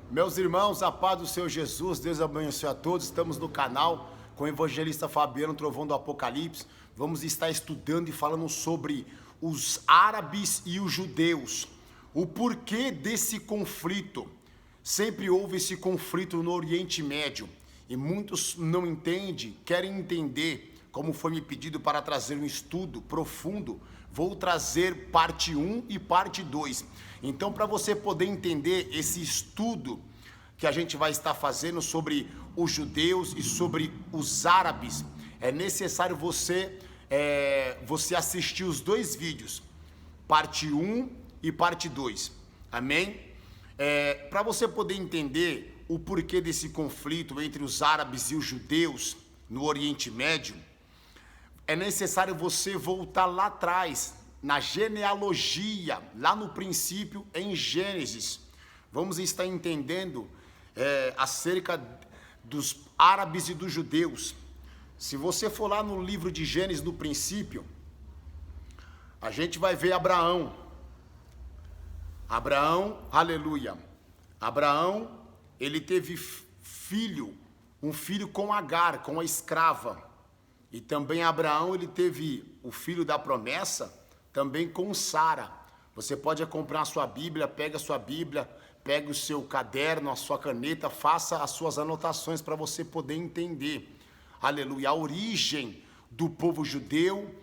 Meus irmãos, a paz do Senhor Jesus, Deus abençoe a todos. Estamos no canal com o evangelista Fabiano, Trovão do Apocalipse. Vamos estar estudando e falando sobre os árabes e os judeus. O porquê desse conflito. Sempre houve esse conflito no Oriente Médio e muitos não entendem, querem entender. Como foi me pedido para trazer um estudo profundo, vou trazer parte 1 e parte 2. Então, para você poder entender esse estudo que a gente vai estar fazendo sobre os judeus e sobre os árabes, é necessário você assistir os dois vídeos, parte 1 e parte 2. Amém? Para você poder entender o porquê desse conflito entre os árabes e os judeus no Oriente Médio, é necessário você voltar lá atrás, na genealogia, lá no princípio, em Gênesis. Vamos estar entendendo acerca dos árabes e dos judeus. Se você for lá no livro de Gênesis, no princípio, a gente vai ver Abraão. Abraão, aleluia. Abraão, ele teve um filho com Agar, com a escrava. E também Abraão, ele teve o filho da promessa, também com Sara. Você pode comprar a sua Bíblia, pega o seu caderno, a sua caneta, faça as suas anotações para você poder entender. Aleluia, a origem do povo judeu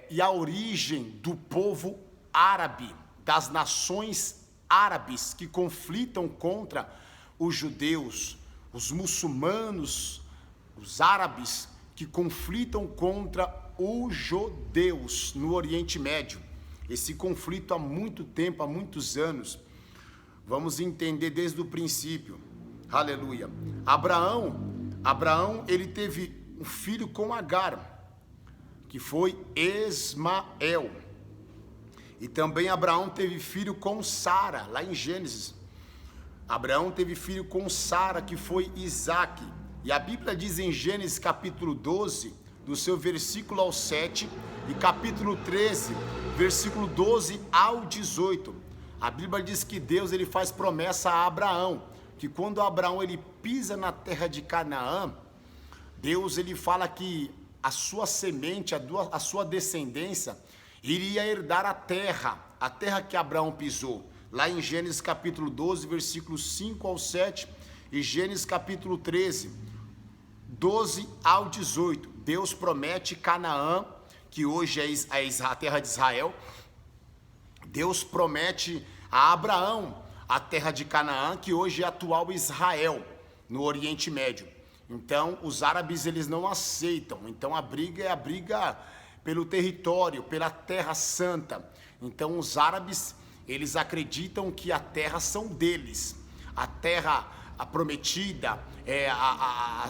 e a origem do povo árabe, das nações árabes que conflitam contra os judeus, os muçulmanos, os árabes, que conflitam contra os judeus no Oriente Médio. Esse conflito há muito tempo, há muitos anos. Vamos entender desde o princípio. Aleluia. Abraão, ele teve um filho com Agar, que foi Ismael. E também Abraão teve filho com Sara, lá em Gênesis. Abraão teve filho com Sara, que foi Isaque. E a Bíblia diz em Gênesis capítulo 12, do seu versículo ao 7, e capítulo 13, versículo 12 ao 18. A Bíblia diz que Deus ele faz promessa a Abraão, que quando Abraão ele pisa na terra de Canaã, Deus ele fala que a sua semente, a sua descendência, iria herdar a terra que Abraão pisou. Lá em Gênesis capítulo 12, versículos 5 ao 7, e Gênesis capítulo 13, 12 ao 18, Deus promete Canaã, que hoje é a terra de Israel. Deus promete a Abraão a terra de Canaã, que hoje é a atual Israel, no Oriente Médio. Então, os árabes eles não aceitam. Então, a briga é a briga pelo território, pela terra santa. Então, os árabes eles acreditam que a terra são deles, a terra a prometida,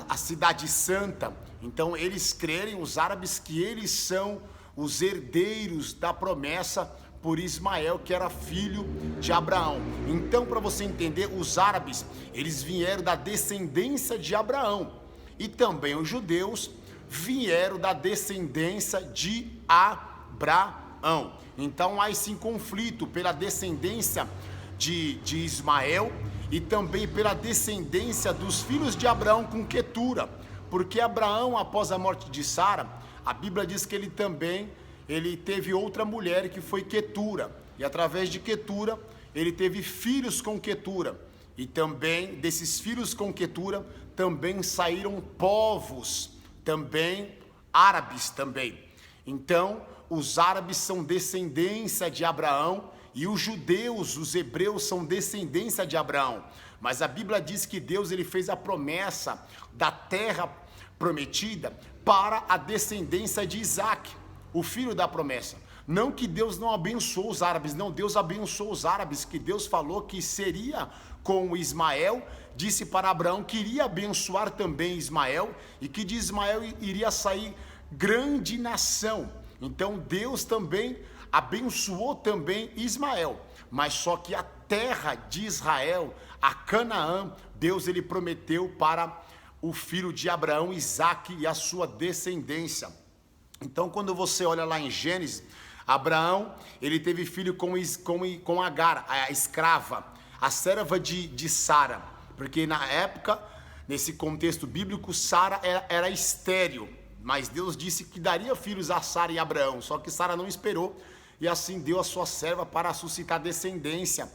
a cidade santa. Então eles creem, os árabes, que eles são os herdeiros da promessa por Ismael, que era filho de Abraão. Então, para você entender, os árabes, eles vieram da descendência de Abraão, e também os judeus vieram da descendência de Abraão. Então há esse conflito pela descendência de Ismael e também pela descendência dos filhos de Abraão com Quetura, porque Abraão, após a morte de Sara, a Bíblia diz que ele teve outra mulher, que foi Quetura, e através de Quetura ele teve filhos com Quetura, e também desses filhos com Quetura também saíram povos, também árabes também. Então os árabes são descendência de Abraão, e os judeus, os hebreus, são descendência de Abraão. Mas a Bíblia diz que Deus ele fez a promessa da terra prometida para a descendência de Isaque, o filho da promessa. Não que Deus não abençoou os árabes, não, Deus abençoou os árabes, que Deus falou que seria com Ismael, disse para Abraão que iria abençoar também Ismael, e que de Ismael iria sair grande nação. Então Deus também abençoou também Ismael, mas só que a terra de Israel, a Canaã, Deus ele prometeu para o filho de Abraão, Isaque, e a sua descendência. Então, quando você olha lá em Gênesis, Abraão, ele teve filho com Agar, a escrava. a serva de Sara, porque na época, nesse contexto bíblico, Sara era estéril, mas Deus disse que daria filhos a Sara e Abraão, só que Sara não esperou, e assim deu a sua serva para suscitar descendência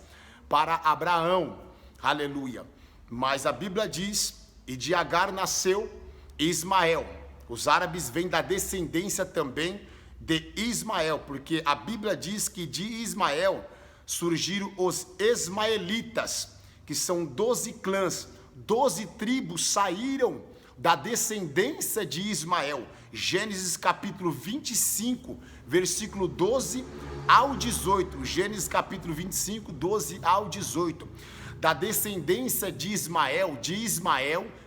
para Abraão, aleluia. Mas a Bíblia diz, e de Agar nasceu Ismael. Os árabes vêm da descendência também de Ismael, porque a Bíblia diz que de Ismael surgiram os ismaelitas, que são 12 clãs, 12 tribos saíram da descendência de Ismael. Gênesis capítulo 25, versículo 12 ao 18. Gênesis capítulo 25, 12 ao 18. Da descendência de Ismael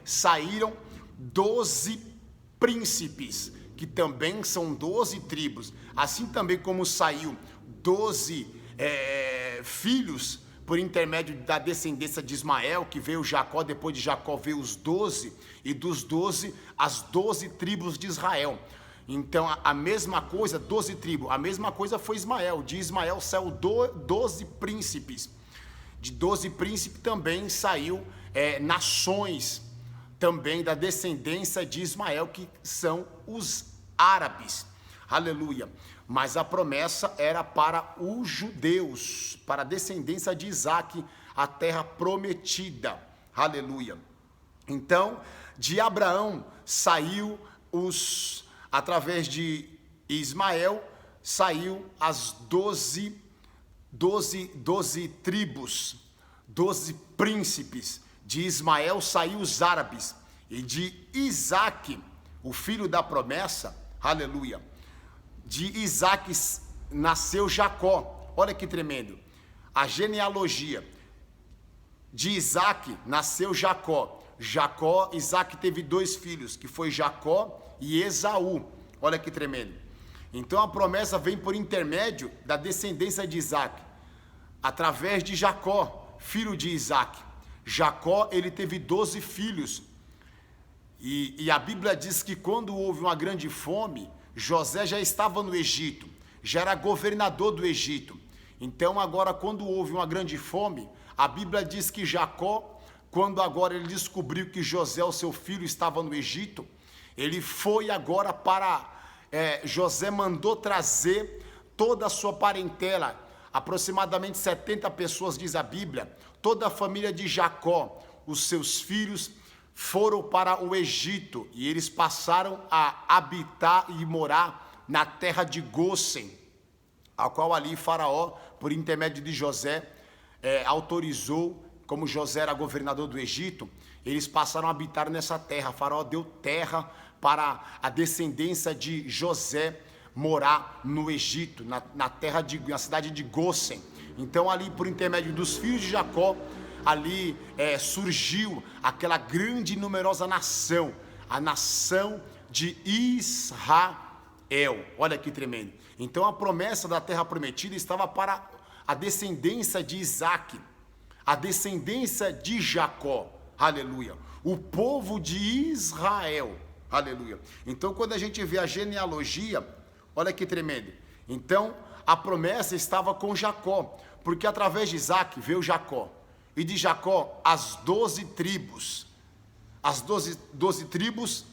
saíram 12 príncipes, que também são 12 tribos. Assim também como saiu 12 filhos por intermédio da descendência de Ismael, que veio Jacó, depois de Jacó veio os 12, e dos 12, as 12 tribos de Israel. Então, a mesma coisa, 12 tribos, a mesma coisa foi Ismael. De Ismael saiu 12 príncipes. De 12 príncipes também saiu nações, também da descendência de Ismael, que são os árabes. Aleluia. Mas a promessa era para os judeus, para a descendência de Isaac, a terra prometida. Aleluia. Então, de Abraão saiu através de Ismael, saiu as 12 tribos, 12 príncipes. De Ismael saiu os árabes, e de Isaac, o filho da promessa, aleluia, de Isaac nasceu Jacó. Olha que tremendo, a genealogia. De Isaac nasceu Jacó. Isaac teve 2 filhos, que foi Jacó e Esaú. Olha que tremendo. Então a promessa vem por intermédio da descendência de Isaac, através de Jacó, filho de Isaac. Jacó, ele teve 12 filhos, e a Bíblia diz que quando houve uma grande fome, José já estava no Egito, já era governador do Egito. Então agora, quando houve uma grande fome, a Bíblia diz que Jacó, quando agora ele descobriu que José, o seu filho, estava no Egito, ele foi agora José mandou trazer toda a sua parentela, aproximadamente 70 pessoas, diz a Bíblia, toda a família de Jacó, os seus filhos, foram para o Egito, e eles passaram a habitar e morar na terra de Gósen, a qual ali Faraó, por intermédio de José, autorizou, como José era governador do Egito, eles passaram a habitar nessa terra. Faraó deu terra para a descendência de José morar no Egito, na cidade de Gósen. Então ali, por intermédio dos filhos de Jacó, ali surgiu aquela grande e numerosa nação, a nação de Israel. Olha que tremendo. Então a promessa da terra prometida estava para a descendência de Isaac, a descendência de Jacó, aleluia, o povo de Israel, aleluia. Então quando a gente vê a genealogia, olha que tremendo. Então a promessa estava com Jacó, porque através de Isaac veio Jacó, e de Jacó as 12 tribos, as 12 tribos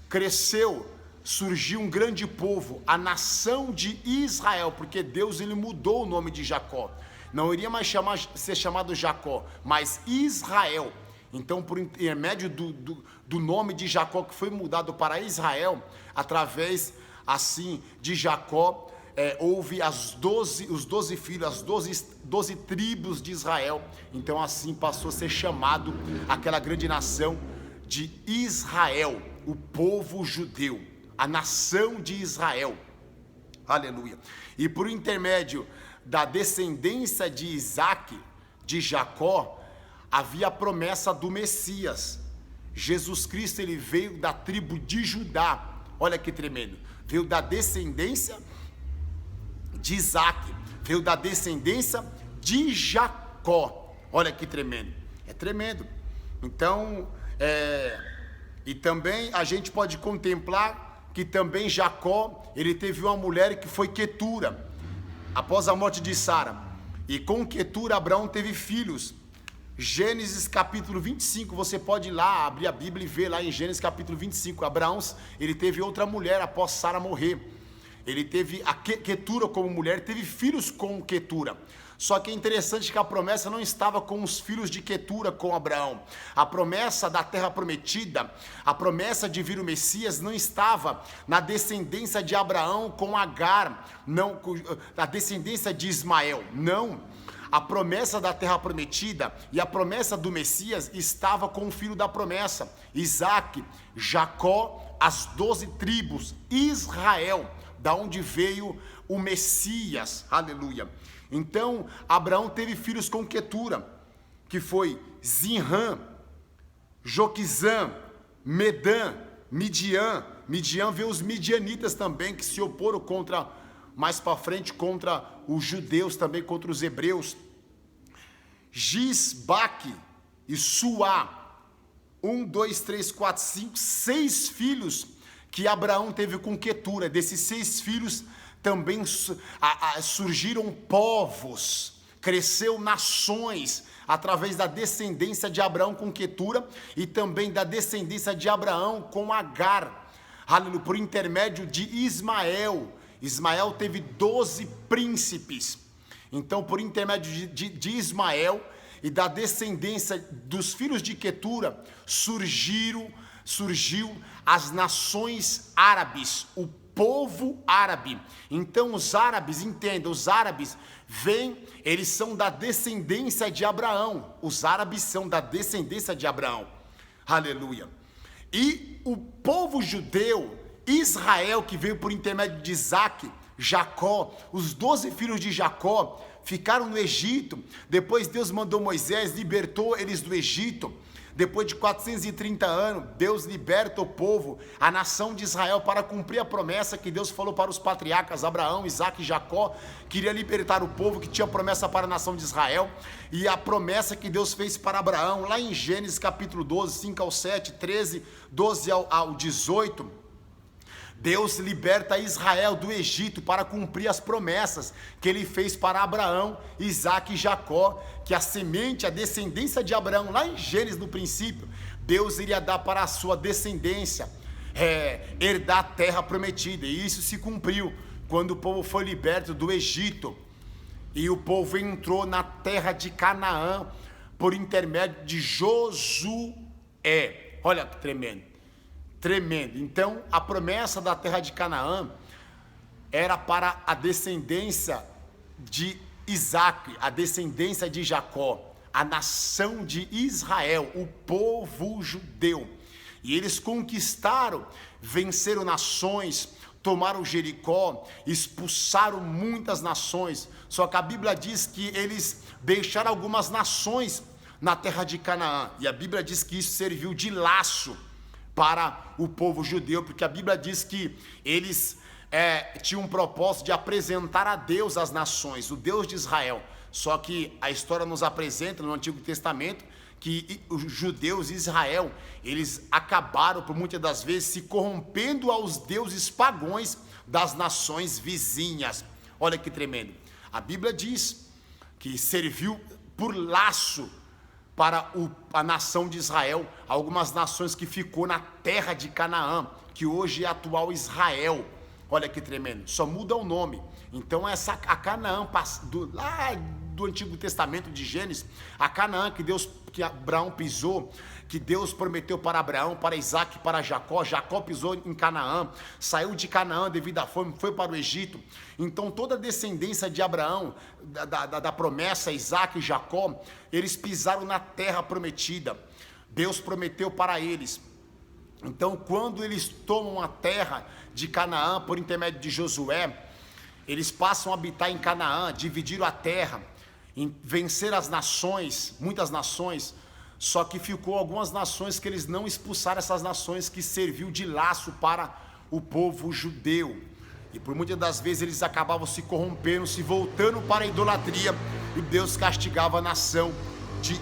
cresceu, surgiu um grande povo, a nação de Israel, porque Deus ele mudou o nome de Jacó, não iria mais ser chamado Jacó, mas Israel. Então, por intermédio do nome de Jacó, que foi mudado para Israel, através assim de Jacó, houve os 12 filhos, as 12 tribos de Israel. Então assim passou a ser chamado aquela grande nação de Israel, o povo judeu, a nação de Israel, aleluia. E por intermédio da descendência de Isaac, de Jacó, havia a promessa do Messias. Jesus Cristo, ele veio da tribo de Judá. Olha que tremendo, veio da descendência de Isaac, veio da descendência de Jacó. Olha que tremendo, é tremendo. Então, e também a gente pode contemplar que também Jacó, ele teve uma mulher que foi Quetura, após a morte de Sara. E com Quetura Abraão teve filhos. Gênesis capítulo 25, você pode ir lá, abrir a Bíblia e ver lá em Gênesis capítulo 25, Abraão, ele teve outra mulher após Sara morrer, ele teve a Quetura como mulher, teve filhos com Quetura, só que é interessante que a promessa não estava com os filhos de Quetura com Abraão, a promessa da terra prometida, a promessa de vir o Messias não estava na descendência de Abraão com Agar, não, a descendência de Ismael, não. A promessa da terra prometida e a promessa do Messias estava com o filho da promessa, Isaque, Jacó, as 12 tribos, Israel, da onde veio o Messias, aleluia. Então, Abraão teve filhos com Quetura, que foi Zinrã, Joquizã, Medã, Midian. Midian veio os midianitas também, que se oporam contra, mais para frente, contra os judeus, também contra os hebreus. Gisbaque e Suá, 1, 2, 3, 4, 5, 6 filhos que Abraão teve com Quetura. Desses 6 filhos também surgiram povos, cresceu nações através da descendência de Abraão com Quetura e também da descendência de Abraão com Agar, aleluia, por intermédio de Ismael. Ismael teve 12 príncipes. Então, por intermédio de Ismael e da descendência dos filhos de Quetura, surgiu as nações árabes, o povo árabe. Então, os árabes, entenda, os árabes eles são da descendência de Abraão. Os árabes são da descendência de Abraão. Aleluia. E o povo judeu, Israel, que veio por intermédio de Isaque, Jacó, os 12 filhos de Jacó ficaram no Egito. Depois Deus mandou Moisés, libertou eles do Egito. Depois de 430 anos, Deus liberta o povo, a nação de Israel, para cumprir a promessa que Deus falou para os patriarcas Abraão, Isaque e Jacó. Queria libertar o povo que tinha promessa para a nação de Israel. E a promessa que Deus fez para Abraão, lá em Gênesis capítulo 12, 5 ao 7, 13, 12 ao 18, Deus liberta Israel do Egito para cumprir as promessas que ele fez para Abraão, Isaque e Jacó, que a semente, a descendência de Abraão, lá em Gênesis no princípio, Deus iria dar para a sua descendência, herdar a terra prometida. E isso se cumpriu quando o povo foi liberto do Egito e o povo entrou na terra de Canaã por intermédio de Josué. Olha que tremendo. Tremendo. Então, a promessa da terra de Canaã era para a descendência de Isaque, a descendência de Jacó, a nação de Israel, o povo judeu. E eles conquistaram, venceram nações, tomaram Jericó, expulsaram muitas nações. Só que a Bíblia diz que eles deixaram algumas nações na terra de Canaã. E a Bíblia diz que isso serviu de laço para o povo judeu, porque a Bíblia diz que eles tinham um propósito de apresentar a Deus as nações, o Deus de Israel. Só que a história nos apresenta no Antigo Testamento que os judeus e Israel, eles acabaram por muitas das vezes se corrompendo aos deuses pagãos das nações vizinhas. Olha que tremendo. A Bíblia diz que serviu por laço para a nação de Israel, algumas nações que ficou na terra de Canaã, que hoje é a atual Israel. Olha que tremendo, só muda o nome. Então a Canaã, lá do Antigo Testamento de Gênesis, a Canaã que Abraão pisou, que Deus prometeu para Abraão, para Isaque, para Jacó. Jacó pisou em Canaã, saiu de Canaã devido à fome, foi para o Egito. Então toda a descendência de Abraão, da promessa, Isaque e Jacó, eles pisaram na terra prometida. Deus prometeu para eles. Então quando eles tomam a terra de Canaã por intermédio de Josué, eles passam a habitar em Canaã, dividiram a terra, venceram as nações, muitas nações. Só que ficou algumas nações que eles não expulsaram, essas nações que serviu de laço para o povo judeu. E por muitas das vezes eles acabavam se corrompendo, se voltando para a idolatria, e Deus castigava a nação de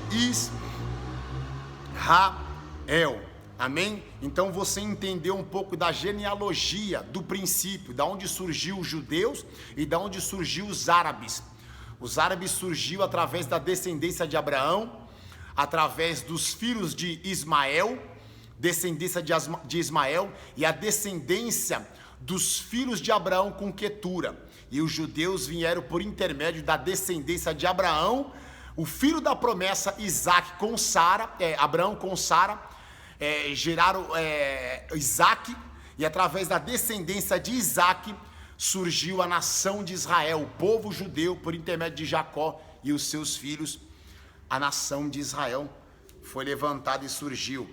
Israel. Amém? Então você entendeu um pouco da genealogia, do princípio, da onde surgiu os judeus e da onde surgiu os árabes. Os árabes surgiu através da descendência de Abraão, através dos filhos de Ismael, descendência de Ismael, e a descendência dos filhos de Abraão com Quetura. E os judeus vieram por intermédio da descendência de Abraão, o filho da promessa, Isaac com Sara, Abraão com Sara, geraram Isaac, e através da descendência de Isaac surgiu a nação de Israel, o povo judeu, por intermédio de Jacó e os seus filhos. A nação de Israel foi levantada e surgiu,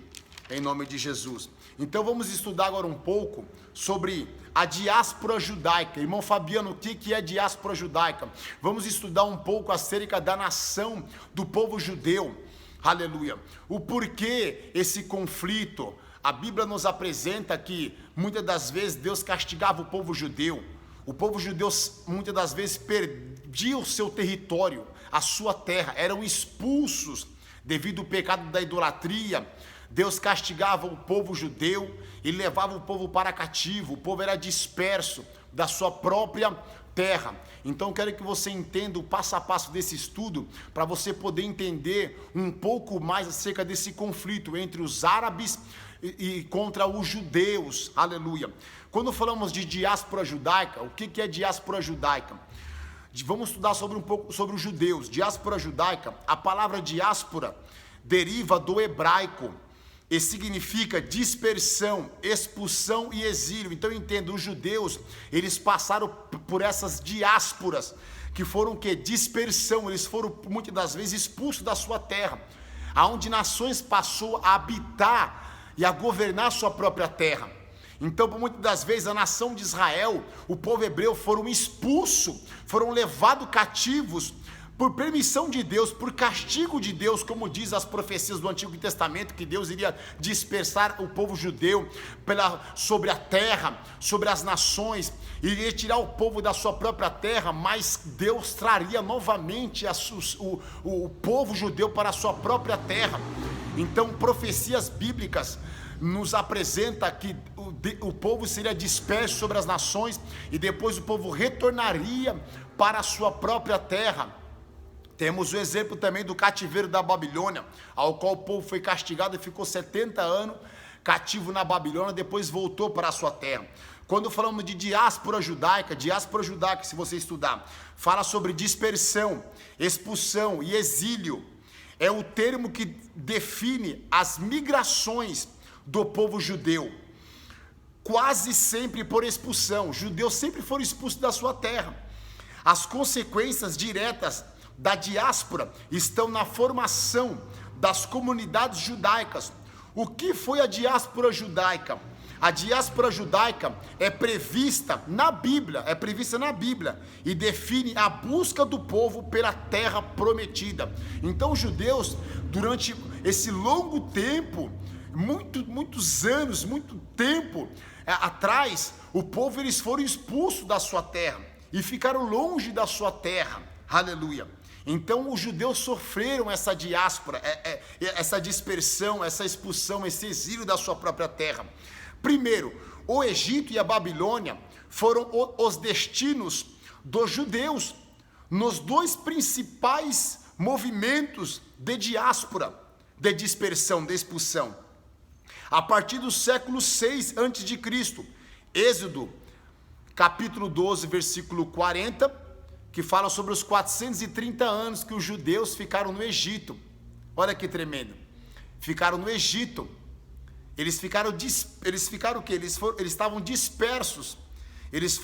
em nome de Jesus. Então vamos estudar agora um pouco sobre a diáspora judaica. Irmão Fabiano, o que é diáspora judaica? Vamos estudar um pouco acerca da nação do povo judeu. Aleluia. O porquê esse conflito. A Bíblia nos apresenta que muitas das vezes Deus castigava o povo judeu. O povo judeu muitas das vezes perdia o seu território, a sua terra, eram expulsos devido ao pecado da idolatria. Deus castigava o povo judeu e levava o povo para cativo. O povo era disperso da sua própria terra. Então quero que você entenda o passo a passo desse estudo, para você poder entender um pouco mais acerca desse conflito entre os árabes e contra os judeus. Aleluia. Quando falamos de diáspora judaica, o que é diáspora judaica? Vamos estudar um pouco sobre os judeus. Diáspora judaica, a palavra diáspora deriva do hebraico e significa dispersão, expulsão e exílio. Então entenda, os judeus, eles passaram por essas diásporas, que foram dispersão. Eles foram muitas das vezes expulsos da sua terra, aonde nações passou a habitar e a governar sua própria terra. Então, por muitas das vezes, a nação de Israel, o povo hebreu, foram expulsos, foram levados cativos por permissão de Deus, por castigo de Deus, como diz as profecias do Antigo Testamento, que Deus iria dispersar o povo judeu sobre a terra, sobre as nações, iria tirar o povo da sua própria terra, mas Deus traria novamente o povo judeu para a sua própria terra. Então, profecias bíblicas nos apresenta que o povo seria disperso sobre as nações e depois o povo retornaria para a sua própria terra. Temos o exemplo também do cativeiro da Babilônia, ao qual o povo foi castigado e ficou 70 anos cativo na Babilônia, depois voltou para a sua terra. Quando falamos de diáspora judaica, se você estudar, fala sobre dispersão, expulsão e exílio. É o termo que define as migrações do povo judeu, quase sempre por expulsão. Os judeus sempre foram expulsos da sua terra. As consequências diretas da diáspora estão na formação das comunidades judaicas. O que foi a diáspora judaica? A diáspora judaica é prevista na Bíblia e define a busca do povo pela terra prometida. Então os judeus, durante esse longo tempo, muitos anos, muito tempo atrás, o povo, eles foram expulsos da sua terra e ficaram longe da sua terra. Aleluia. Então os judeus sofreram essa diáspora, essa dispersão, essa expulsão, esse exílio da sua própria terra. Primeiro, o Egito e a Babilônia foram os destinos dos judeus nos dois principais movimentos de diáspora, de dispersão, de expulsão. A partir do século 6 a.C., Êxodo, capítulo 12, versículo 40, que fala sobre os 430 anos que os judeus ficaram no Egito. Olha que tremendo. Ficaram no Egito. Eles ficaram o quê? Eles estavam dispersos. Eles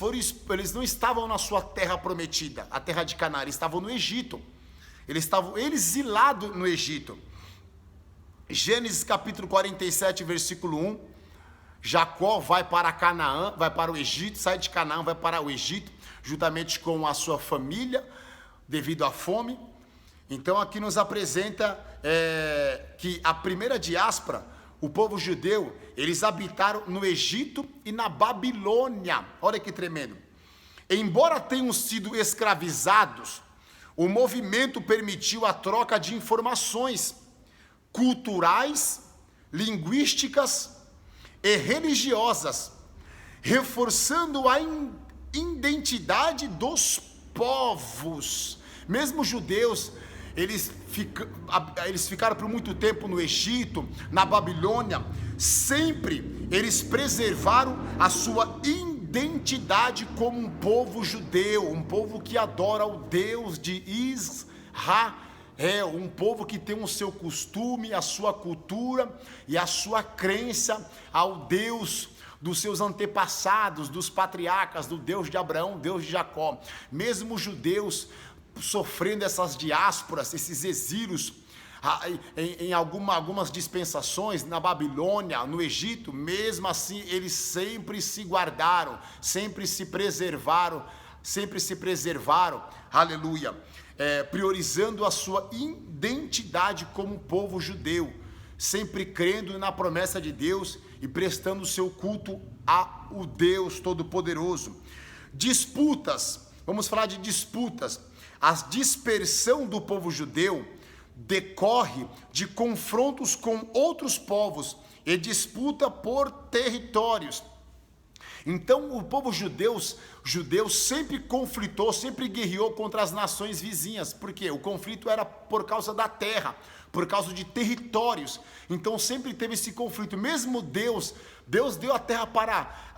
não estavam na sua terra prometida, a terra de Canaã, eles estavam no Egito. Eles estavam exilados no Egito. Gênesis capítulo 47, versículo 1. Jacó vai para Canaã, vai para o Egito, sai de Canaã, vai para o Egito, juntamente com a sua família, devido à fome. Então aqui nos apresenta que a primeira diáspora, o povo judeu, eles habitaram no Egito e na Babilônia. Olha que tremendo. Embora tenham sido escravizados, o movimento permitiu a troca de informações culturais, linguísticas e religiosas, reforçando a identidade dos povos. Mesmo os judeus, eles ficaram por muito tempo no Egito, na Babilônia, sempre eles preservaram a sua identidade como um povo judeu, um povo que adora o Deus de Israel, um povo que tem o seu costume, a sua cultura e a sua crença ao Deus dos seus antepassados, dos patriarcas, do Deus de Abraão, Deus de Jacó. Mesmo os judeus sofrendo essas diásporas, esses exílios, em algumas dispensações, na Babilônia, no Egito, mesmo assim eles sempre se guardaram, sempre se preservaram, aleluia, priorizando a sua identidade como povo judeu, sempre crendo na promessa de Deus e prestando o seu culto ao Deus Todo-Poderoso. Disputas, vamos falar de disputas. A dispersão do povo judeu decorre de confrontos com outros povos e disputa por territórios. Então o povo judeu sempre conflitou, sempre guerreou contra as nações vizinhas, porque o conflito era por causa da terra, por causa de territórios. Então sempre teve esse conflito. Mesmo Deus deu a terra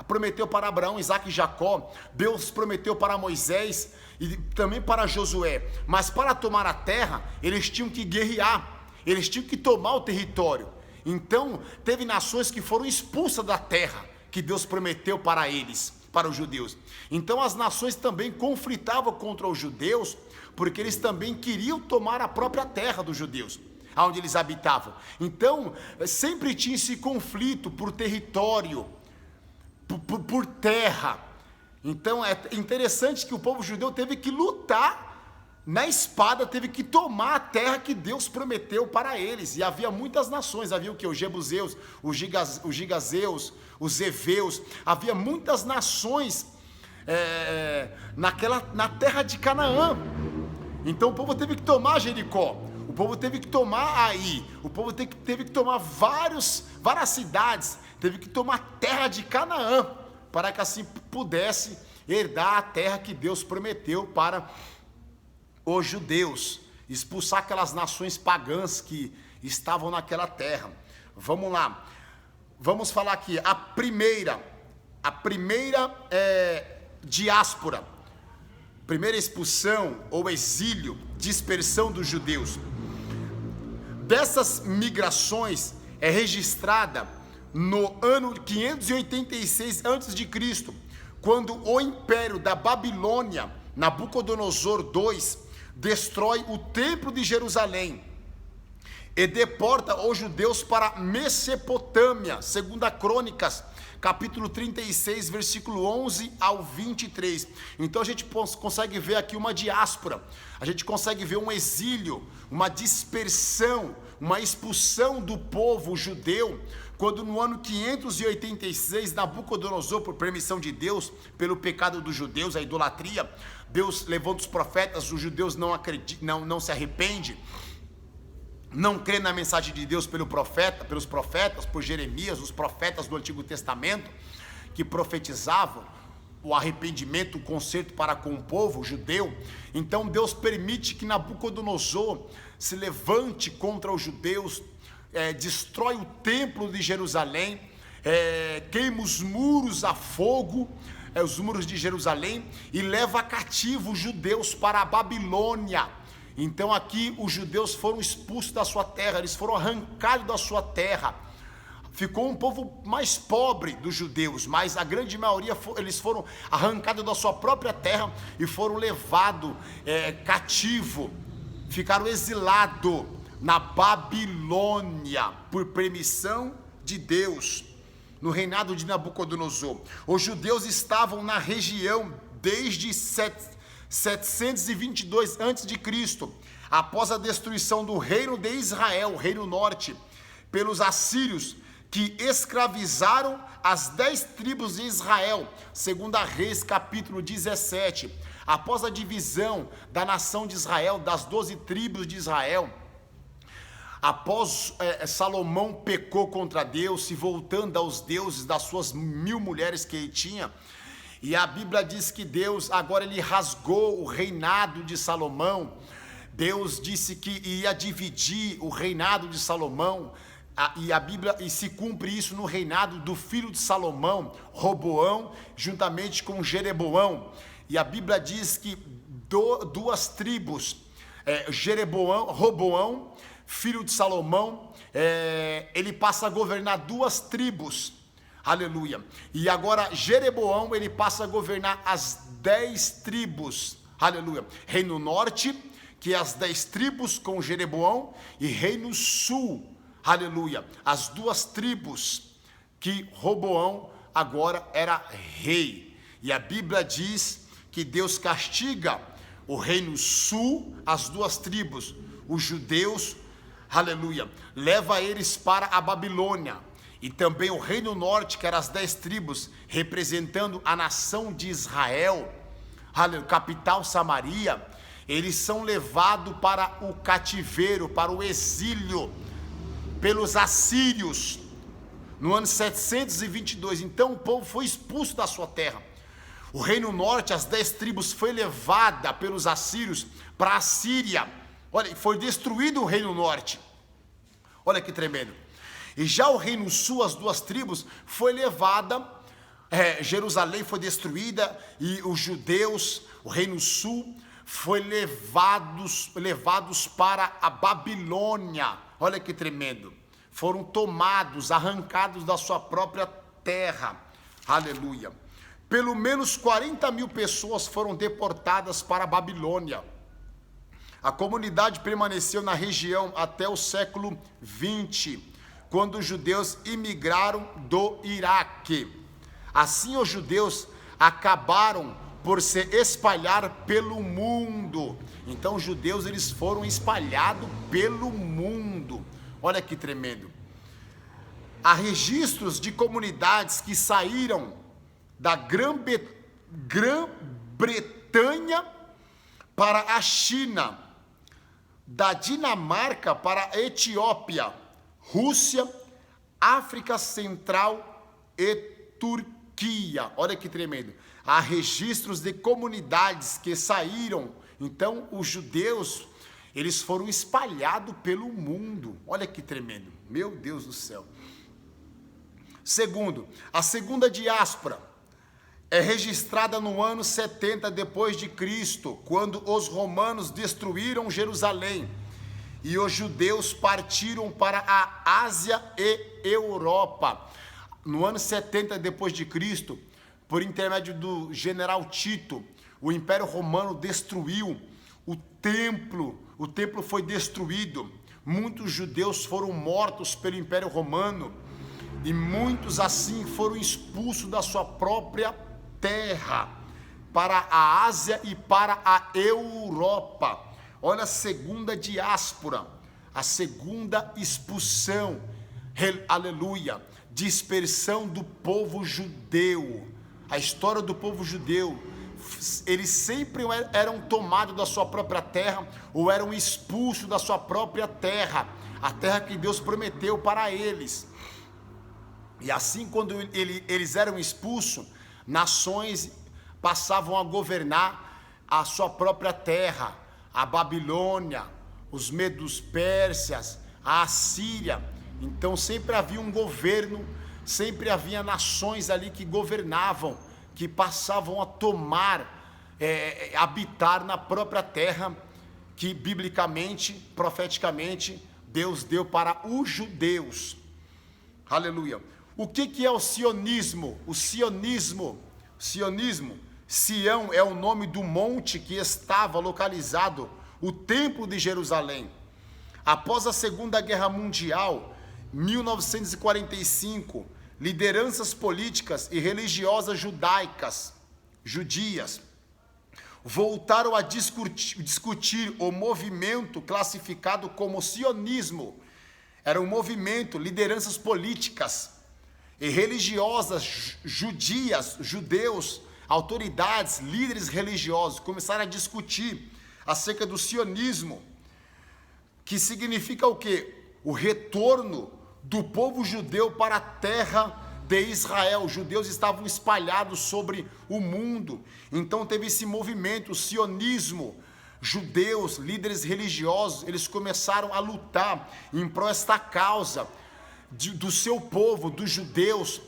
prometeu para Abraão, Isaque e Jacó, Deus prometeu para Moisés e também para Josué, mas para tomar a terra, eles tinham que guerrear, eles tinham que tomar o território. Então teve nações que foram expulsas da terra que Deus prometeu para eles, para os judeus. Então as nações também conflitavam contra os judeus, porque eles também queriam tomar a própria terra dos judeus, onde eles habitavam. Então sempre tinha esse conflito por território, por terra. Então é interessante que o povo judeu teve que lutar na espada, teve que tomar a terra que Deus prometeu para eles. E havia muitas nações, havia o que? Os Jebuseus, os Gigazeus, os Eveus, havia muitas nações na terra de Canaã. Então o povo teve que tomar Jericó, o povo teve que tomar Ai, o povo teve que tomar várias cidades, teve que tomar a terra de Canaã, para que assim pudesse herdar a terra que Deus prometeu para os judeus, expulsar aquelas nações pagãs que estavam naquela terra. Vamos lá, vamos falar aqui, a primeira diáspora, primeira expulsão ou exílio, dispersão dos judeus. Dessas migrações é registrada no ano 586 a.C., quando o império da Babilônia, Nabucodonosor II, destrói o templo de Jerusalém e deporta os judeus para Mesopotâmia, 2 Crônicas, capítulo 36, versículo 11 ao 23. Então a gente consegue ver aqui uma diáspora, a gente consegue ver um exílio, uma dispersão, uma expulsão do povo judeu, quando no ano 586, Nabucodonosor, por permissão de Deus, pelo pecado dos judeus, a idolatria, Deus levanta os profetas, os judeus não se arrependem, não crê na mensagem de Deus pelos profetas, por Jeremias, os profetas do Antigo Testamento, que profetizavam o arrependimento, o conserto para com o povo judeu. Então Deus permite que Nabucodonosor se levante contra os judeus, destrói o templo de Jerusalém, queima os muros a fogo, os muros de Jerusalém, e leva cativo os judeus para a Babilônia. Então aqui os judeus foram expulsos da sua terra, eles foram arrancados da sua terra. Ficou um povo mais pobre dos judeus, mas a grande maioria eles foram arrancados da sua própria terra e foram levados cativo, ficaram exilados na Babilônia, por permissão de Deus, no reinado de Nabucodonosor. Os judeus estavam na região desde 722 a.C., após a destruição do reino de Israel, o reino norte, pelos assírios, que escravizaram as 10 tribos de Israel, 2 Reis capítulo 17. Após a divisão da nação de Israel, das 12 tribos de Israel, após Salomão pecou contra Deus, se voltando aos deuses das suas 1000 mulheres que ele tinha, E a Bíblia diz que Deus agora ele rasgou o reinado de Salomão. Deus disse que ia dividir o reinado de Salomão, e a Bíblia, e se cumpre isso no reinado do filho de Salomão, Roboão, juntamente com Jeroboão. E a Bíblia diz que duas tribos, Roboão, filho de Salomão, ele passa a governar duas tribos, aleluia. E agora Jeroboão, ele passa a governar as 10 tribos, aleluia. Reino Norte, que é as 10 tribos com Jeroboão, e Reino Sul, aleluia, as 2 tribos que Roboão agora era rei. E a Bíblia diz que Deus castiga o Reino Sul, as 2 tribos, os judeus, aleluia, leva eles para a Babilônia. E também o Reino Norte, que era as 10 tribos, representando a nação de Israel, aleluia, capital Samaria, eles são levados para o cativeiro, para o exílio, pelos assírios, no ano 722. Então o povo foi expulso da sua terra. O Reino Norte, as 10 tribos, foi levada pelos assírios para a Síria. Olha, foi destruído o Reino Norte. Olha que tremendo. E já o Reino Sul, as 2 tribos, foi levada, Jerusalém foi destruída, e os judeus, o Reino Sul, foi levados para a Babilônia. Olha que tremendo. Foram tomados, arrancados da sua própria terra. Aleluia. Pelo menos 40.000 pessoas foram deportadas para a Babilônia. A comunidade permaneceu na região até o século 20, quando os judeus imigraram do Iraque. Assim, os judeus acabaram por se espalhar pelo mundo. Então os judeus, eles foram espalhados pelo mundo. Olha que tremendo. Há registros de comunidades que saíram da Grã-Bretanha para a China, da Dinamarca para a Etiópia, Rússia, África Central e Turquia. Olha que tremendo. Há registros de comunidades que saíram. Então os judeus, eles foram espalhados pelo mundo. Olha que tremendo. Meu Deus do céu. Segundo, a segunda diáspora é registrada no ano 70 depois de Cristo, quando os romanos destruíram Jerusalém e os judeus partiram para a Ásia e Europa. No ano 70 depois de Cristo, por intermédio do general Tito, o Império Romano destruiu o templo foi destruído, muitos judeus foram mortos pelo Império Romano, e muitos assim foram expulsos da sua própria terra, para a Ásia e para a Europa. Olha a segunda diáspora, a segunda expulsão, aleluia, dispersão do povo judeu. A história do povo judeu, eles sempre eram tomados da sua própria terra, ou eram expulsos da sua própria terra, a terra que Deus prometeu para eles. E assim, quando eles eram expulsos, nações passavam a governar a sua própria terra, a Babilônia, os medos persas, a Assíria. Então sempre havia um governo, sempre havia nações ali que governavam, que passavam a tomar, habitar na própria terra que biblicamente, profeticamente, Deus deu para os judeus. Aleluia. O que é o sionismo? O sionismo, Sião é o nome do monte que estava localizado, o Templo de Jerusalém. Após a Segunda Guerra Mundial, 1945, lideranças políticas e religiosas judias, voltaram a discutir o movimento classificado como sionismo. Era um movimento, lideranças políticas e religiosas judeus, autoridades, líderes religiosos, começaram a discutir acerca do sionismo, que significa o quê? O retorno do povo judeu para a terra de Israel. Os judeus estavam espalhados sobre o mundo. Então teve esse movimento, o sionismo. Judeus, líderes religiosos, eles começaram a lutar em prol desta causa do seu povo, dos judeus.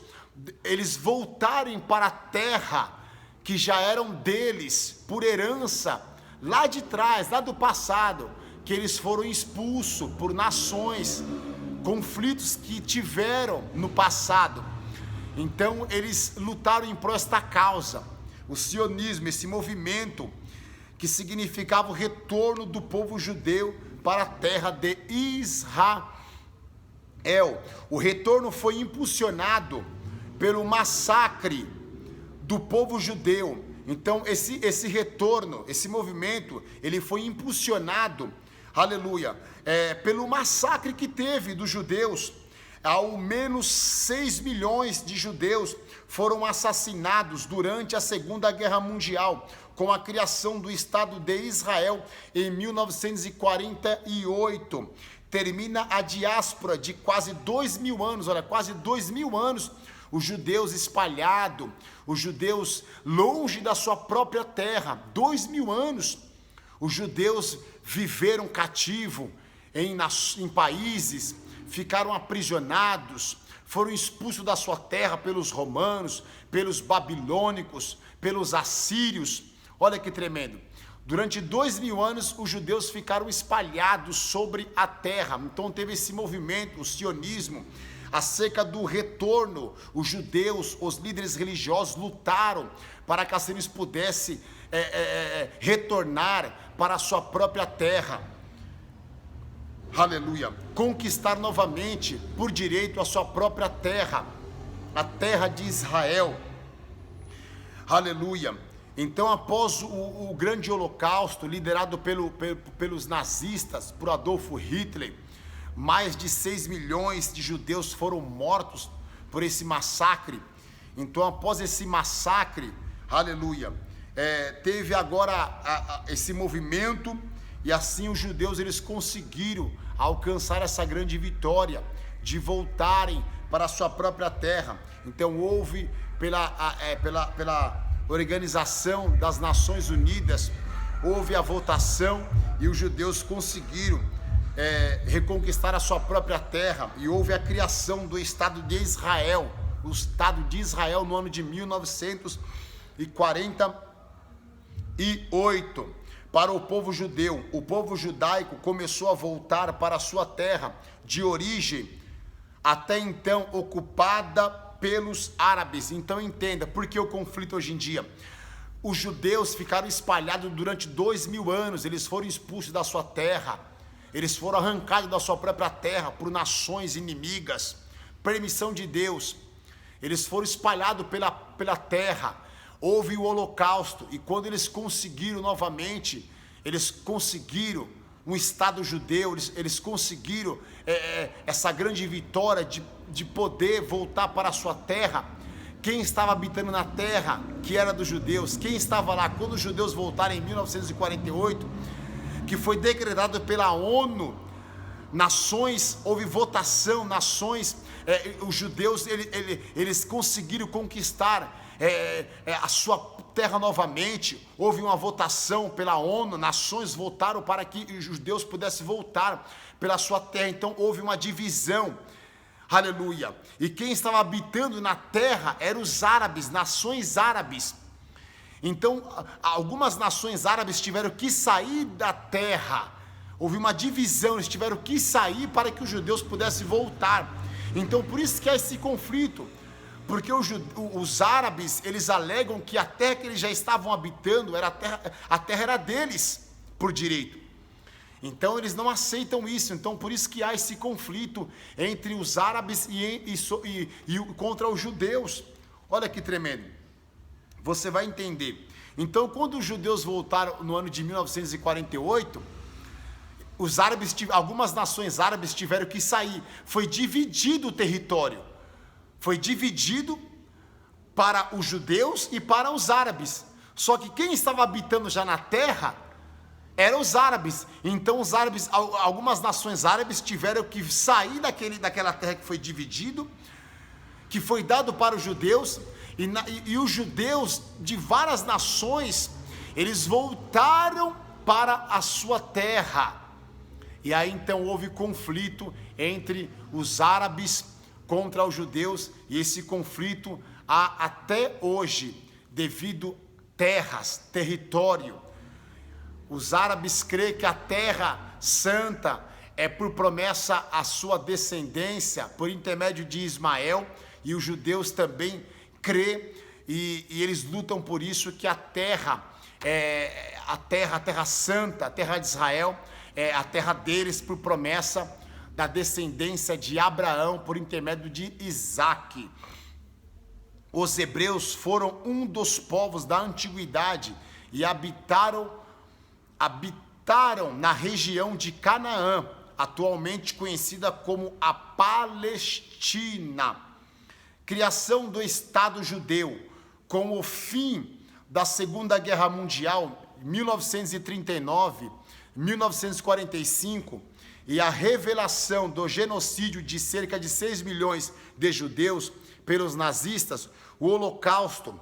Eles voltarem para a terra que já eram deles por herança, lá de trás, lá do passado, que eles foram expulsos por nações, conflitos que tiveram no passado. Então eles lutaram em prol desta causa, o sionismo, esse movimento que significava o retorno do povo judeu para a terra de Israel. O retorno foi impulsionado pelo massacre do povo judeu. Então esse retorno, esse movimento, ele foi impulsionado, aleluia, pelo massacre que teve dos judeus. Ao menos 6 milhões de judeus foram assassinados durante a Segunda Guerra Mundial, com a criação do Estado de Israel em 1948. Termina a diáspora de quase 2.000 anos, olha, quase 2.000 anos, os judeus espalhados, os judeus longe da sua própria terra. 2.000 anos, os judeus viveram cativo em países, ficaram aprisionados, foram expulsos da sua terra pelos romanos, pelos babilônicos, pelos assírios. Olha que tremendo. Durante 2.000 anos, os judeus ficaram espalhados sobre a terra. Então teve esse movimento, o sionismo, acerca do retorno. Os judeus, os líderes religiosos lutaram para que eles pudessem retornar para a sua própria terra. Aleluia. Conquistar novamente por direito a sua própria terra, a terra de Israel. Aleluia. Então, após o grande holocausto, liderado pelos nazistas, por Adolf Hitler, mais de 6 milhões de judeus foram mortos por esse massacre. Então, após esse massacre, aleluia, teve agora esse movimento, e assim os judeus eles conseguiram alcançar essa grande vitória de voltarem para a sua própria terra. Então houve pela Organização das Nações Unidas, houve a votação e os judeus conseguiram reconquistar a sua própria terra, e houve a criação do Estado de Israel, o Estado de Israel no ano de 1948. Para o povo judeu, o povo judaico começou a voltar para a sua terra de origem, até então ocupada pelos árabes. Então entenda, por que o conflito hoje em dia? Os judeus ficaram espalhados durante 2.000 anos, eles foram expulsos da sua terra, eles foram arrancados da sua própria terra por nações inimigas, permissão de Deus, eles foram espalhados pela terra. Houve o holocausto, e quando eles conseguiram novamente, eles conseguiram um Estado judeu, eles conseguiram essa grande vitória de poder voltar para a sua terra. Quem estava habitando na terra, que era dos judeus, quem estava lá, quando os judeus voltaram em 1948, que foi decretado pela ONU, nações, houve votação, nações, os judeus, eles conseguiram conquistar a sua terra novamente. Houve uma votação pela ONU, nações votaram para que os judeus pudessem voltar pela sua terra. Então houve uma divisão, aleluia, e quem estava habitando na terra eram os árabes, nações árabes. Então algumas nações árabes tiveram que sair da terra, houve uma divisão, eles tiveram que sair para que os judeus pudessem voltar. Então por isso que há esse conflito, porque os árabes, eles alegam que a terra que eles já estavam habitando, a terra era deles, por direito. Então eles não aceitam isso. Então por isso que há esse conflito entre os árabes e contra os judeus. Olha que tremendo. Você vai entender. Então quando os judeus voltaram no ano de 1948, os árabes, algumas nações árabes tiveram que sair. Foi dividido o território. Foi dividido para os judeus e para os árabes. Só que quem estava habitando já na terra eram os árabes. Então os árabes, algumas nações árabes tiveram que sair daquela terra que foi dividido, que foi dado para os judeus, e os judeus de várias nações, eles voltaram para a sua terra. E aí então houve conflito entre os árabes contra os judeus, e esse conflito há até hoje, devido terras, território. Os árabes creem que a terra santa é por promessa à sua descendência, por intermédio de Ismael, e os judeus também creem, e eles lutam por isso, que a terra santa, a terra de Israel, é a terra deles por promessa da descendência de Abraão, por intermédio de Isaque. Os hebreus foram um dos povos da antiguidade e habitaram na região de Canaã, atualmente conhecida como a Palestina. Criação do Estado judeu, com o fim da Segunda Guerra Mundial, 1939, 1945, e a revelação do genocídio de cerca de 6 milhões de judeus pelos nazistas, o Holocausto,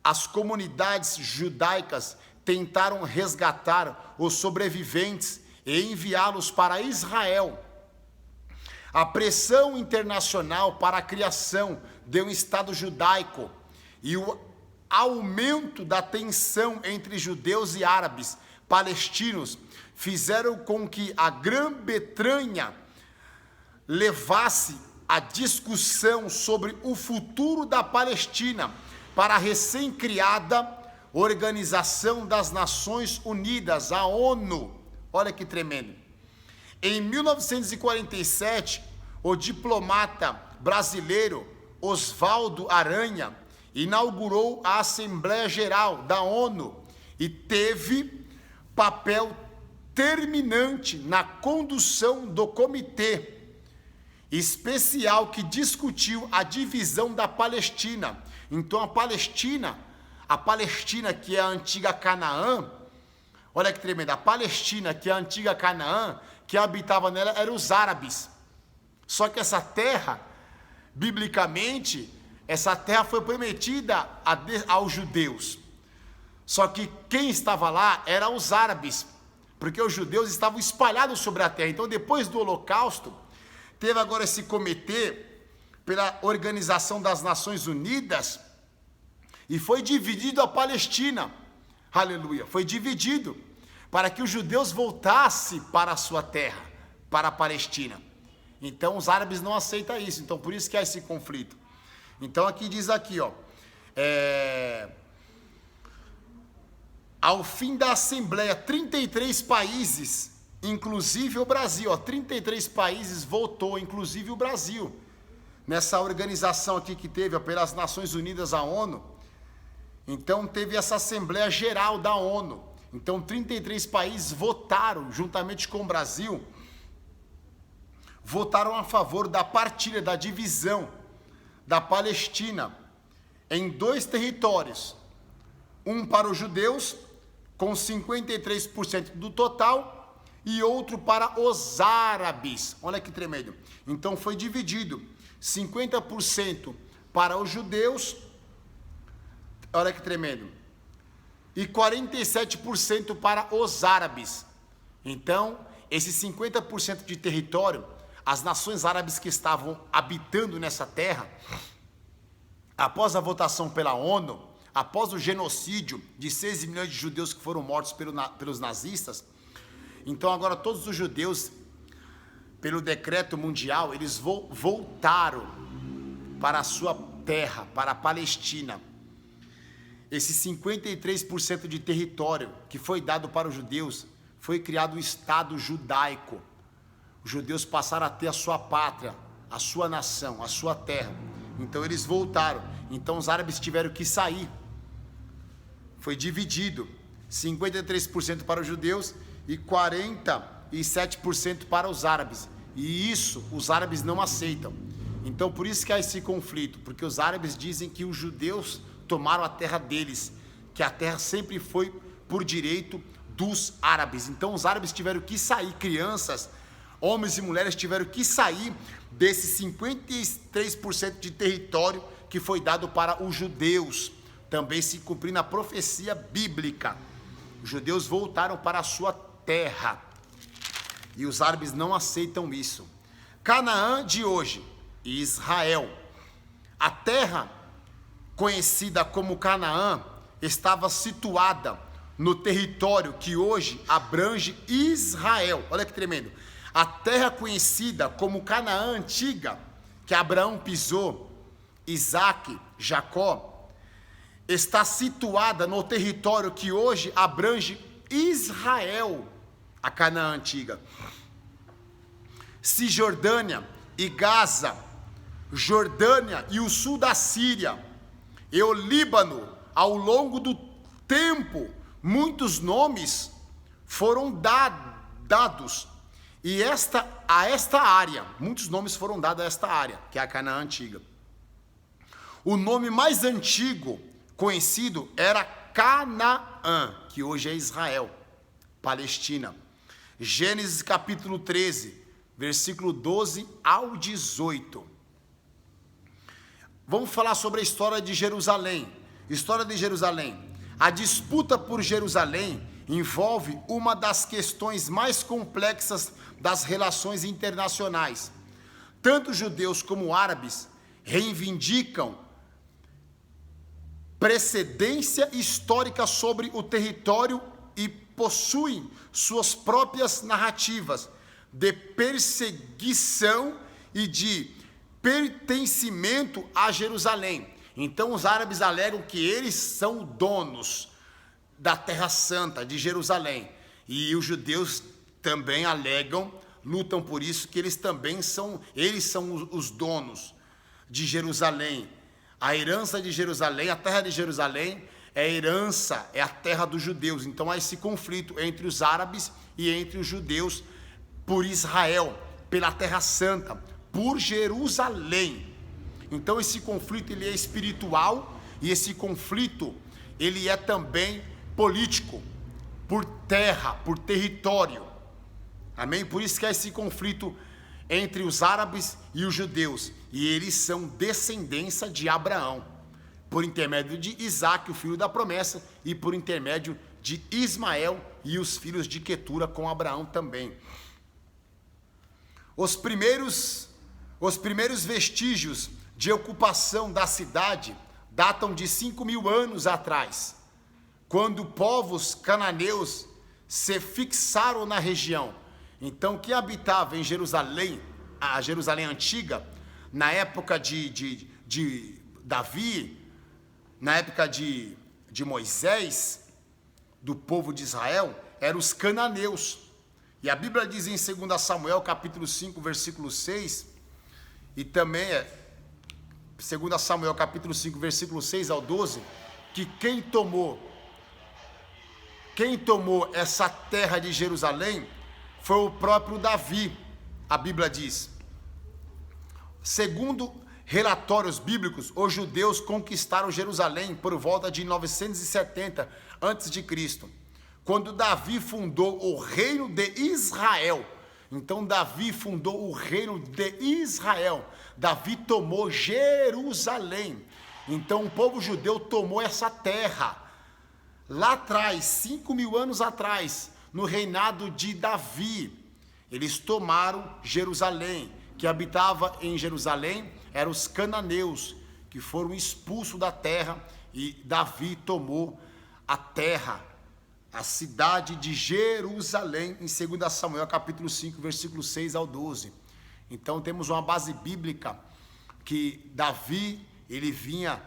as comunidades judaicas tentaram resgatar os sobreviventes e enviá-los para Israel. A pressão internacional para a criação de um Estado judaico e o aumento da tensão entre judeus e árabes palestinos fizeram com que a Grã-Bretanha levasse a discussão sobre o futuro da Palestina para a recém-criada Organização das Nações Unidas, a ONU. Olha que tremendo. Em 1947, o diplomata brasileiro Oswaldo Aranha inaugurou a Assembleia Geral da ONU e teve papel terminante na condução do comitê especial que discutiu a divisão da Palestina. Então a Palestina que é a antiga Canaã, olha que tremendo, a Palestina que é a antiga Canaã, que habitava nela eram os árabes. Só que essa terra, biblicamente, essa terra foi prometida aos judeus. Só que quem estava lá eram os árabes, porque os judeus estavam espalhados sobre a terra. Então, depois do Holocausto, teve agora esse comitê pela Organização das Nações Unidas, e foi dividido a Palestina, aleluia, foi dividido, para que os judeus voltassem para a sua terra, para a Palestina. Então os árabes não aceitam isso, então por isso que há esse conflito. Então aqui diz aqui, ao fim da Assembleia, 33 países, inclusive o Brasil, 33 países votou, inclusive o Brasil, nessa organização aqui que teve, pelas Nações Unidas, a ONU. Então teve essa Assembleia Geral da ONU. Então 33 países votaram, juntamente com o Brasil, votaram a favor da partilha, da divisão da Palestina em 2 territórios. Um para os judeus, com 53% do total, e outro para os árabes. Olha que tremendo. Então foi dividido, 50% para os judeus, olha que tremendo, e 47% para os árabes. Então, esse 50% de território, as nações árabes que estavam habitando nessa terra, após a votação pela ONU, após o genocídio de 6 milhões de judeus que foram mortos pelos nazistas, então agora todos os judeus, pelo decreto mundial, eles voltaram para a sua terra, para a Palestina. Esse 53% de território que foi dado para os judeus, foi criado o Estado judaico. Os judeus passaram a ter a sua pátria, a sua nação, a sua terra. Então eles voltaram. Então os árabes tiveram que sair. Foi dividido, 53% para os judeus e 47% para os árabes. E isso os árabes não aceitam. Então por isso que há esse conflito, porque os árabes dizem que os judeus tomaram a terra deles, que a terra sempre foi por direito dos árabes. Então os árabes tiveram que sair, crianças, homens e mulheres tiveram que sair desse 53% de território que foi dado para os judeus, também se cumprindo a profecia bíblica. Os judeus voltaram para a sua terra, e os árabes não aceitam isso. Canaã de hoje, Israel, a terra conhecida como Canaã, estava situada no território que hoje abrange Israel. Olha que tremendo. A terra conhecida como Canaã antiga, que Abraão pisou, Isaac, Jacó, está situada no território que hoje abrange Israel, a Canaã antiga. Cisjordânia e Gaza, Jordânia e o sul da Síria, e o Líbano. Ao longo do tempo, muitos nomes foram dados, e a esta área, muitos nomes foram dados a esta área, que é a Canaã antiga. O nome mais antigo conhecido era Canaã, que hoje é Israel, Palestina. Gênesis capítulo 13, versículo 12 ao 18. Vamos falar sobre a história de Jerusalém. História de Jerusalém. A disputa por Jerusalém envolve uma das questões mais complexas das relações internacionais. Tanto judeus como árabes reivindicam precedência histórica sobre o território e possuem suas próprias narrativas de perseguição e de pertencimento a Jerusalém. Então os árabes alegam que eles são donos da Terra Santa, de Jerusalém. E os judeus também alegam, lutam por isso, que eles também são os donos de Jerusalém. A herança de Jerusalém, a terra de Jerusalém, é herança, é a terra dos judeus. Então há esse conflito entre os árabes e entre os judeus por Israel, pela Terra Santa, por Jerusalém. Então esse conflito ele é espiritual, e esse conflito ele é também político, por terra, por território. Amém? Por isso que há esse conflito entre os árabes e os judeus, e eles são descendência de Abraão, por intermédio de Isaac, o filho da promessa, e por intermédio de Ismael e os filhos de Quetura com Abraão também. Os primeiros vestígios de ocupação da cidade datam de 5.000 anos atrás, quando povos cananeus se fixaram na região. Então, quem habitava em Jerusalém, a Jerusalém antiga, na época de Davi, na época de Moisés, do povo de Israel, eram os cananeus. E a Bíblia diz em 2 Samuel, capítulo 5, versículo 6, e também 2 Samuel, capítulo 5, versículo 6 ao 12, que quem tomou essa terra de Jerusalém foi o próprio Davi, a Bíblia diz. Segundo relatórios bíblicos, os judeus conquistaram Jerusalém por volta de 970 a.C., quando Davi fundou o reino de Israel. Então Davi fundou o reino de Israel. Davi tomou Jerusalém. Então o povo judeu tomou essa terra. Lá atrás, 5.000 anos atrás, no reinado de Davi, eles tomaram Jerusalém. Que habitava em Jerusalém eram os cananeus, que foram expulsos da terra, e Davi tomou a terra, a cidade de Jerusalém, em 2 Samuel, capítulo 5, versículo 6 ao 12. Então temos uma base bíblica, que Davi, ele vinha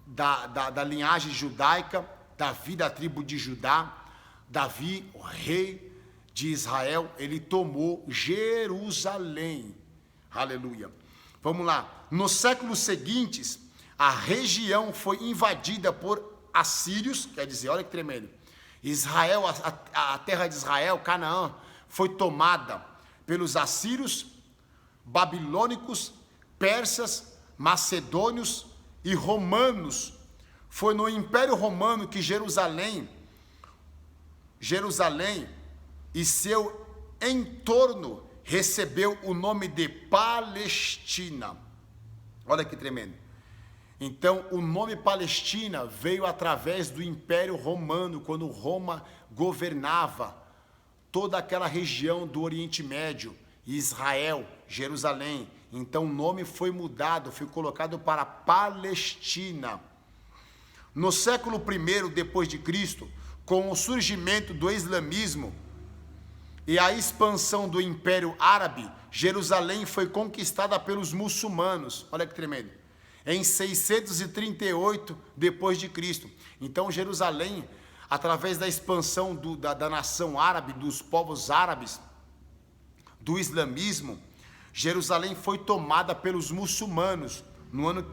da linhagem judaica, Davi da tribo de Judá, Davi, o rei de Israel, ele tomou Jerusalém. Aleluia. Vamos lá. Nos séculos seguintes, a região foi invadida por assírios, quer dizer, olha que tremendo. Israel, a terra de Israel, Canaã, foi tomada pelos assírios, babilônicos, persas, macedônios e romanos. Foi no Império Romano que Jerusalém e seu entorno recebeu o nome de Palestina. Olha que tremendo. Então, o nome Palestina veio através do Império Romano, quando Roma governava toda aquela região do Oriente Médio, Israel, Jerusalém. Então, o nome foi mudado, foi colocado para Palestina. No século I depois de Cristo, com o surgimento do islamismo e a expansão do Império Árabe, Jerusalém foi conquistada pelos muçulmanos. Olha que tremendo. Em 638 depois de Cristo. Então Jerusalém, através da expansão da nação árabe, dos povos árabes, do islamismo, Jerusalém foi tomada pelos muçulmanos no ano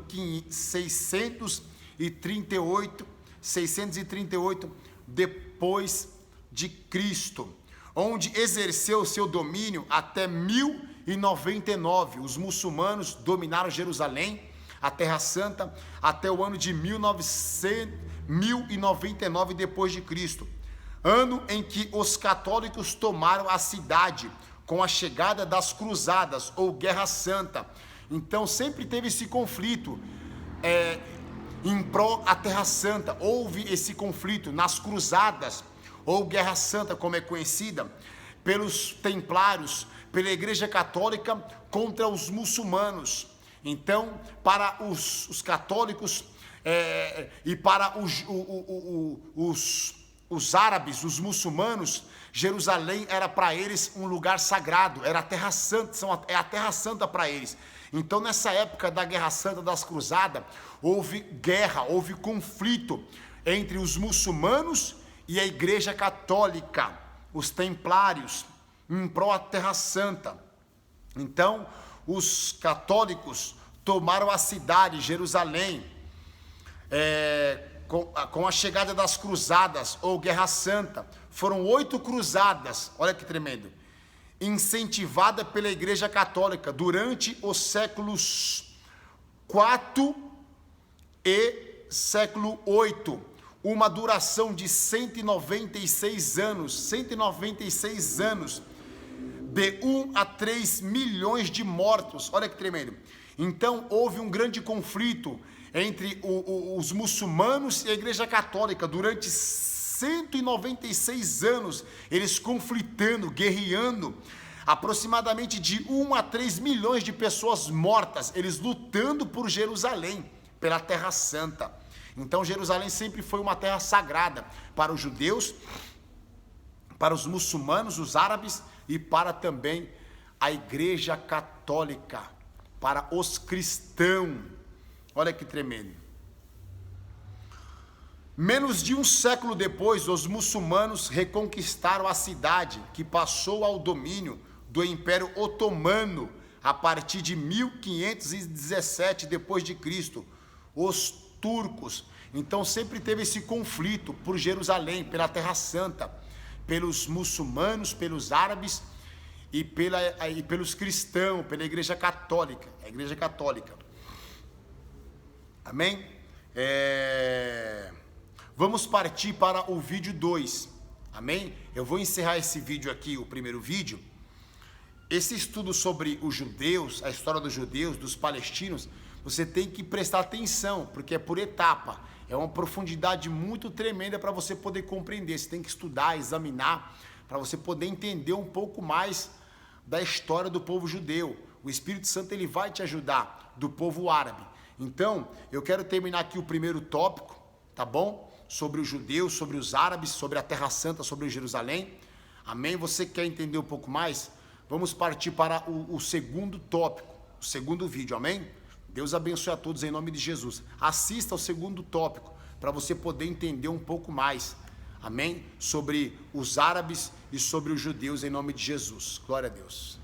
638 depois de Cristo, onde exerceu seu domínio até 1099. Os muçulmanos dominaram Jerusalém, a Terra Santa, até o ano de 1099 depois de Cristo, ano em que os católicos tomaram a cidade com a chegada das cruzadas ou Guerra Santa. Então sempre teve esse conflito em prol da Terra Santa. Houve esse conflito nas cruzadas ou Guerra Santa, como é conhecida, pelos templários, pela Igreja Católica contra os muçulmanos. Então, para os católicos e para os árabes, os muçulmanos, Jerusalém era para eles um lugar sagrado, era a Terra Santa, é a Terra Santa para eles. Então, nessa época da Guerra Santa, das Cruzadas, houve guerra, houve conflito entre os muçulmanos e a Igreja Católica, os templários, em prol da Terra Santa. Então, os católicos tomaram a cidade, Jerusalém, com a chegada das cruzadas ou Guerra Santa. Foram 8 cruzadas, olha que tremendo, incentivada pela Igreja Católica durante os séculos 4 e século 8, uma duração de 196 anos, de 1 a 3 milhões de mortos. Olha que tremendo. Então houve um grande conflito entre os muçulmanos e a Igreja Católica durante 196 anos, eles conflitando, guerreando, aproximadamente de 1 a 3 milhões de pessoas mortas, eles lutando por Jerusalém, pela Terra Santa. Então Jerusalém sempre foi uma terra sagrada para os judeus, para os muçulmanos, os árabes e para também a Igreja Católica, para os cristãos. Olha que tremendo. Menos de um século depois, os muçulmanos reconquistaram a cidade, que passou ao domínio do Império Otomano a partir de 1517 depois de Cristo. Os turcos. Então sempre teve esse conflito por Jerusalém, pela Terra Santa, pelos muçulmanos, pelos árabes e pelos cristãos, pela Igreja Católica, a Igreja Católica. Amém? Vamos partir para o vídeo 2. Amém? Eu vou encerrar esse vídeo aqui, o primeiro vídeo. Esse estudo sobre os judeus, a história dos judeus, dos palestinos, você tem que prestar atenção, porque é por etapa. É uma profundidade muito tremenda para você poder compreender. Você tem que estudar, examinar, para você poder entender um pouco mais da história do povo judeu. O Espírito Santo ele vai te ajudar, do povo árabe. Então, eu quero terminar aqui o primeiro tópico, tá bom? Sobre os judeus, sobre os árabes, sobre a Terra Santa, sobre Jerusalém. Amém? Você quer entender um pouco mais? Vamos partir para o segundo tópico, o segundo vídeo, amém? Deus abençoe a todos em nome de Jesus. Assista ao segundo tópico, para você poder entender um pouco mais, amém? Sobre os árabes e sobre os judeus em nome de Jesus. Glória a Deus.